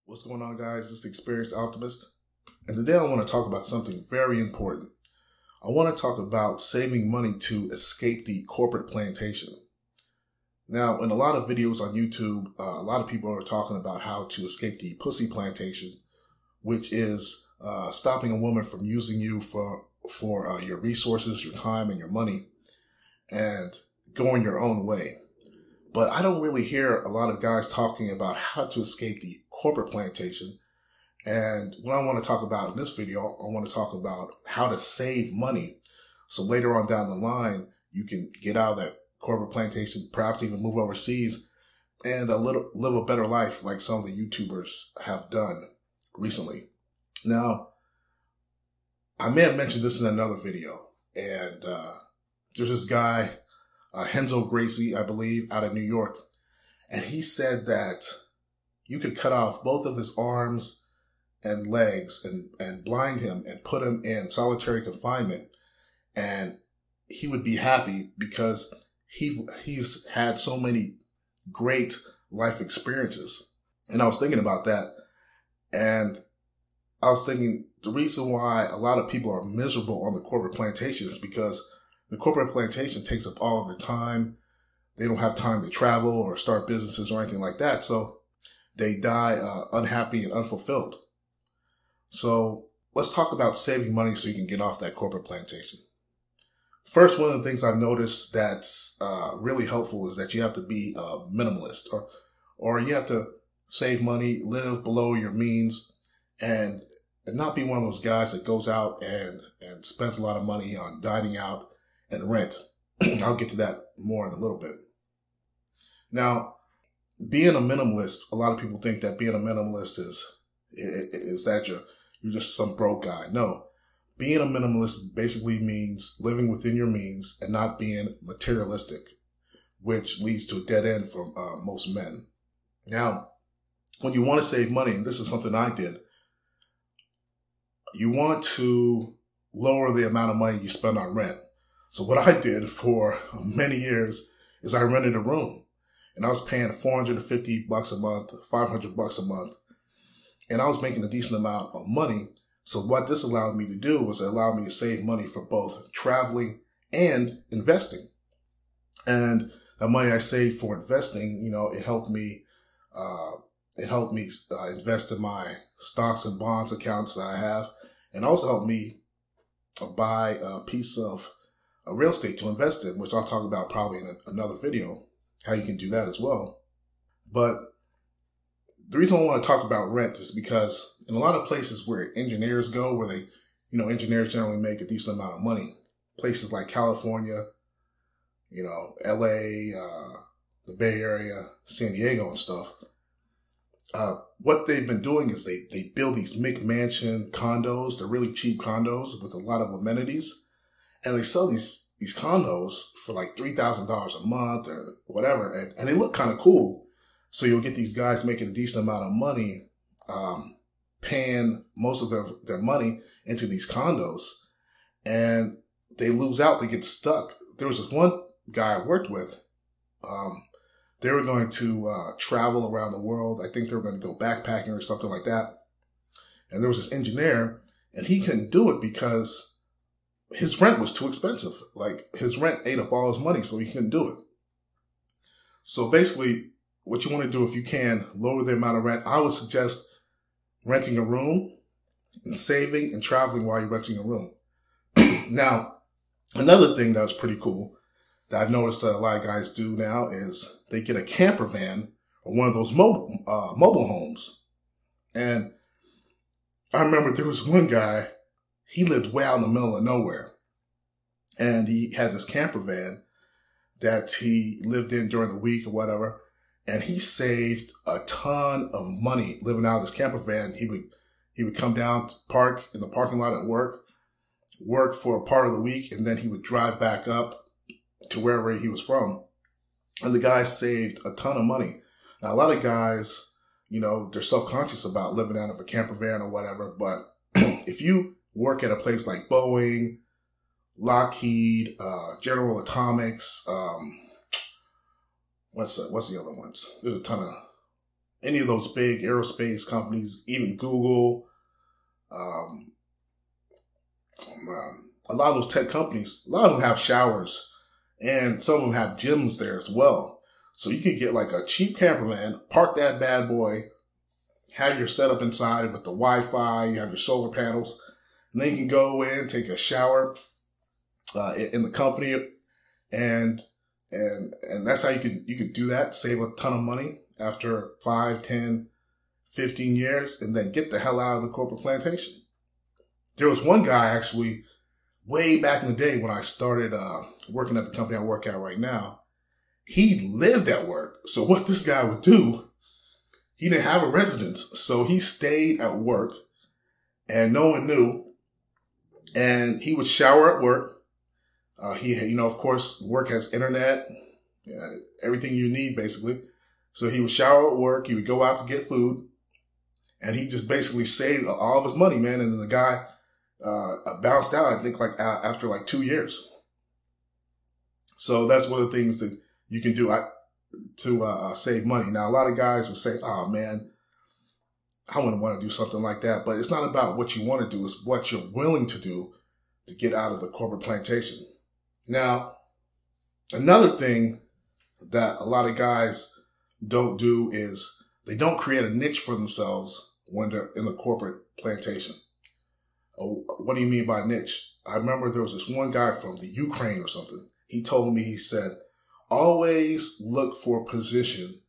What's going on, guys? This is Experienced Optimist, and today I want to talk about something very important. I want to talk about saving money to escape the corporate plantation. Now, in a lot of videos on YouTube, a lot of people are talking about how to escape the pussy plantation, which is stopping a woman from using you for your resources, your time, and your money, and going your own way. But I don't really hear a lot of guys talking about how to escape the corporate plantation. And what I want to talk about in this video, I want to talk about how to save money. So later on down the line, you can get out of that corporate plantation, perhaps even move overseas and live a better life like some of the YouTubers have done recently. Now, I may have mentioned this in another video, and there's this guy, Gracie, I believe, out of New York. And he said that you could cut off both of his arms and legs and blind him and put him in solitary confinement. And he would be happy because he's had so many great life experiences. And I was thinking about that. And I was thinking the reason why a lot of people are miserable on the corporate plantation is because the corporate plantation takes up all of their time. They don't have time to travel or start businesses or anything like that. So they die unhappy and unfulfilled. So let's talk about saving money so you can get off that corporate plantation. First, one of the things I've noticed that's really helpful is that you have to be a minimalist, or you have to save money, live below your means, and not be one of those guys that goes out and spends a lot of money on dining out and rent. I'll get to that more in a little bit. Now, being a minimalist, a lot of people think that being a minimalist is that you're just some broke guy. No, being a minimalist basically means living within your means and not being materialistic, which leads to a dead end for most men. Now, when you want to save money, and this is something I did, you want to lower the amount of money you spend on rent. So what I did for many years is I rented a room, and I was paying $450 a month, $500 a month, and I was making a decent amount of money. So what this allowed me to do was it allowed me to save money for both traveling and investing. And the money I saved for investing, it helped me invest in my stocks and bonds accounts that I have, and also helped me buy a piece of real estate to invest in, which I'll talk about probably in another video, how you can do that as well. But the reason I want to talk about rent is because in a lot of places where engineers go, where they, engineers generally make a decent amount of money, places like California, LA, the Bay Area, San Diego and stuff, what they've been doing is they build these McMansion condos. They're really cheap condos with a lot of amenities. And they sell these condos for like $3,000 a month or whatever. And they look kind of cool. So you'll get these guys making a decent amount of money, paying most of their money into these condos. And they lose out. They get stuck. There was this one guy I worked with. They were going to travel around the world. I think they were going to go backpacking or something like that. And there was this engineer, and he couldn't do it because his rent was too expensive. Like, his rent ate up all his money, so he couldn't do it. So basically, what you want to do, if you can, lower the amount of rent. I would suggest renting a room and saving and traveling while you're renting a room. Now, another thing that was pretty cool that I've noticed that a lot of guys do now is they get a camper van or one of those mobile homes. And I remember there was one guy, he lived way out in the middle of nowhere. And he had this camper van that he lived in during the week or whatever. And he saved a ton of money living out of this camper van. He would come down to park in the parking lot at work for a part of the week, and then he would drive back up to wherever he was from. And the guy saved a ton of money. Now, a lot of guys, they're self-conscious about living out of a camper van or whatever. But if you work at a place like Boeing, Lockheed, General Atomics, what's the other ones? There's a ton of any of those big aerospace companies, even Google, a lot of those tech companies, a lot of them have showers, and some of them have gyms there as well. So you can get like a cheap camper van, park that bad boy, have your setup inside with the Wi-Fi, you have your solar panels, and then you can go in, take a shower in the company, and that's how you can do that, save a ton of money after 5, 10, 15 years, and then get the hell out of the corporate plantation. There was one guy actually way back in the day when I started working at the company I work at right now. He lived at work. So what this guy would do, he didn't have a residence. So he stayed at work and no one knew. And he would shower at work. Of course, work has internet, everything you need basically. So he would shower at work. He would go out to get food. And he just basically saved all of his money, man. And then the guy bounced out, I think, after 2 years. So that's one of the things that you can do to save money. Now, a lot of guys will say, "Oh man, I wouldn't want to do something like that." But it's not about what you want to do; it's what you're willing to do to get out of the corporate plantation. Now, another thing that a lot of guys don't do is they don't create a niche for themselves when they're in the corporate plantation. What do you mean by niche? I remember there was this one guy from the Ukraine or something. He told me, he said, always look for a position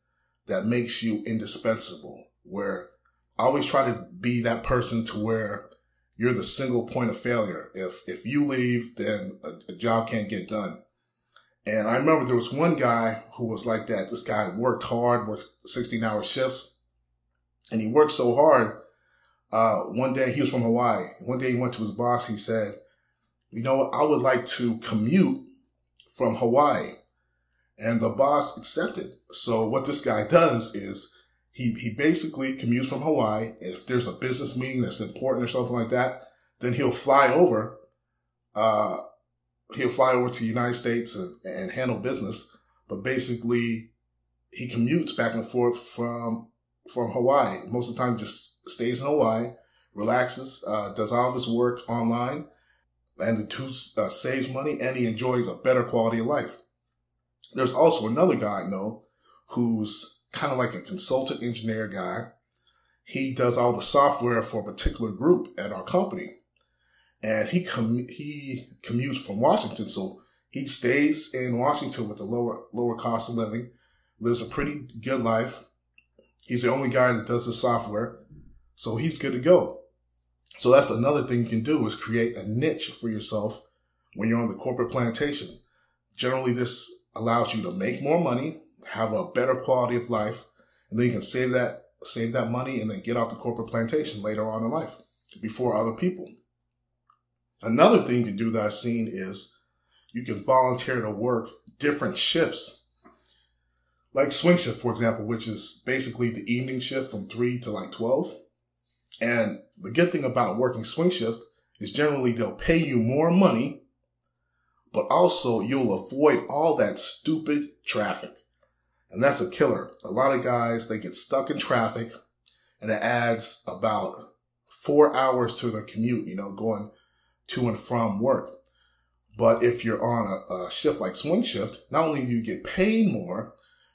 that makes you indispensable, where always try to be that person to where you're the single point of failure. If you leave, then a job can't get done. And I remember there was one guy who was like that. This guy worked hard, worked 16-hour shifts, and he worked so hard. One day, he was from Hawaii. One day he went to his boss. He said, "You know what? I would like to commute from Hawaii." And the boss accepted. So what this guy does is he basically commutes from Hawaii. And if there's a business meeting that's important or something like that, then he'll fly over. He'll fly over to the United States and handle business. But basically, he commutes back and forth from Hawaii. Most of the time, just stays in Hawaii, relaxes, does all of his work online, and the two saves money, and he enjoys a better quality of life. There's also another guy I know who's kind of like a consultant engineer guy. He does all the software for a particular group at our company, and he commutes from Washington, so he stays in Washington with a lower cost of living, lives a pretty good life. He's the only guy that does the software. So he's good to go. So that's another thing you can do, is create a niche for yourself when you're on the corporate plantation. Generally, this allows you to make more money, have a better quality of life, and then you can save that money and then get off the corporate plantation later on in life before other people. Another thing you can do that I've seen is you can volunteer to work different shifts. Like swing shift, for example, which is basically the evening shift from 3 to 12. And the good thing about working swing shift is generally they'll pay you more money, but also you'll avoid all that stupid traffic. And that's a killer. A lot of guys, they get stuck in traffic, and it adds about 4 hours to their commute, going to and from work. But if you're on a shift like swing shift, not only do you get paid more,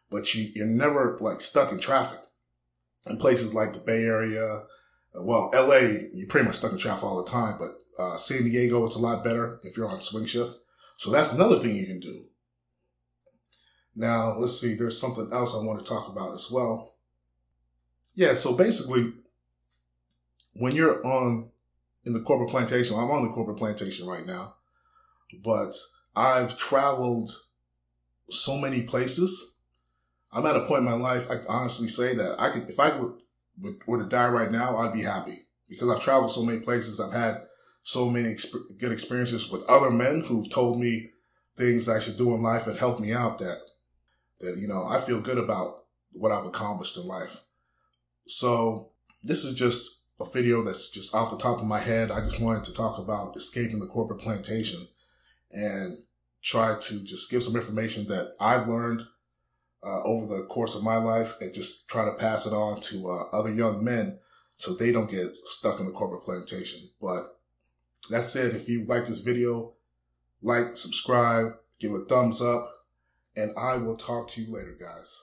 but you're never stuck in traffic. In places like the Bay Area, LA, you're pretty much stuck in traffic all the time, but San Diego, it's a lot better if you're on swing shift. So that's another thing you can do. Now, let's see, there's something else I want to talk about as well. Yeah, so basically, when you're in the corporate plantation, I'm on the corporate plantation right now, but I've traveled so many places. I'm at a point in my life, I can honestly say that if I were to die right now, I'd be happy, because I've traveled so many places. I've had so many good experiences with other men who've told me things I should do in life and helped me out that I feel good about what I've accomplished in life. So this is just a video that's just off the top of my head. I just wanted to talk about escaping the corporate plantation and try to just give some information that I've learned over the course of my life and just try to pass it on to other young men so they don't get stuck in the corporate plantation. But that said, if you like this video, like, subscribe, give a thumbs up, and I will talk to you later, guys.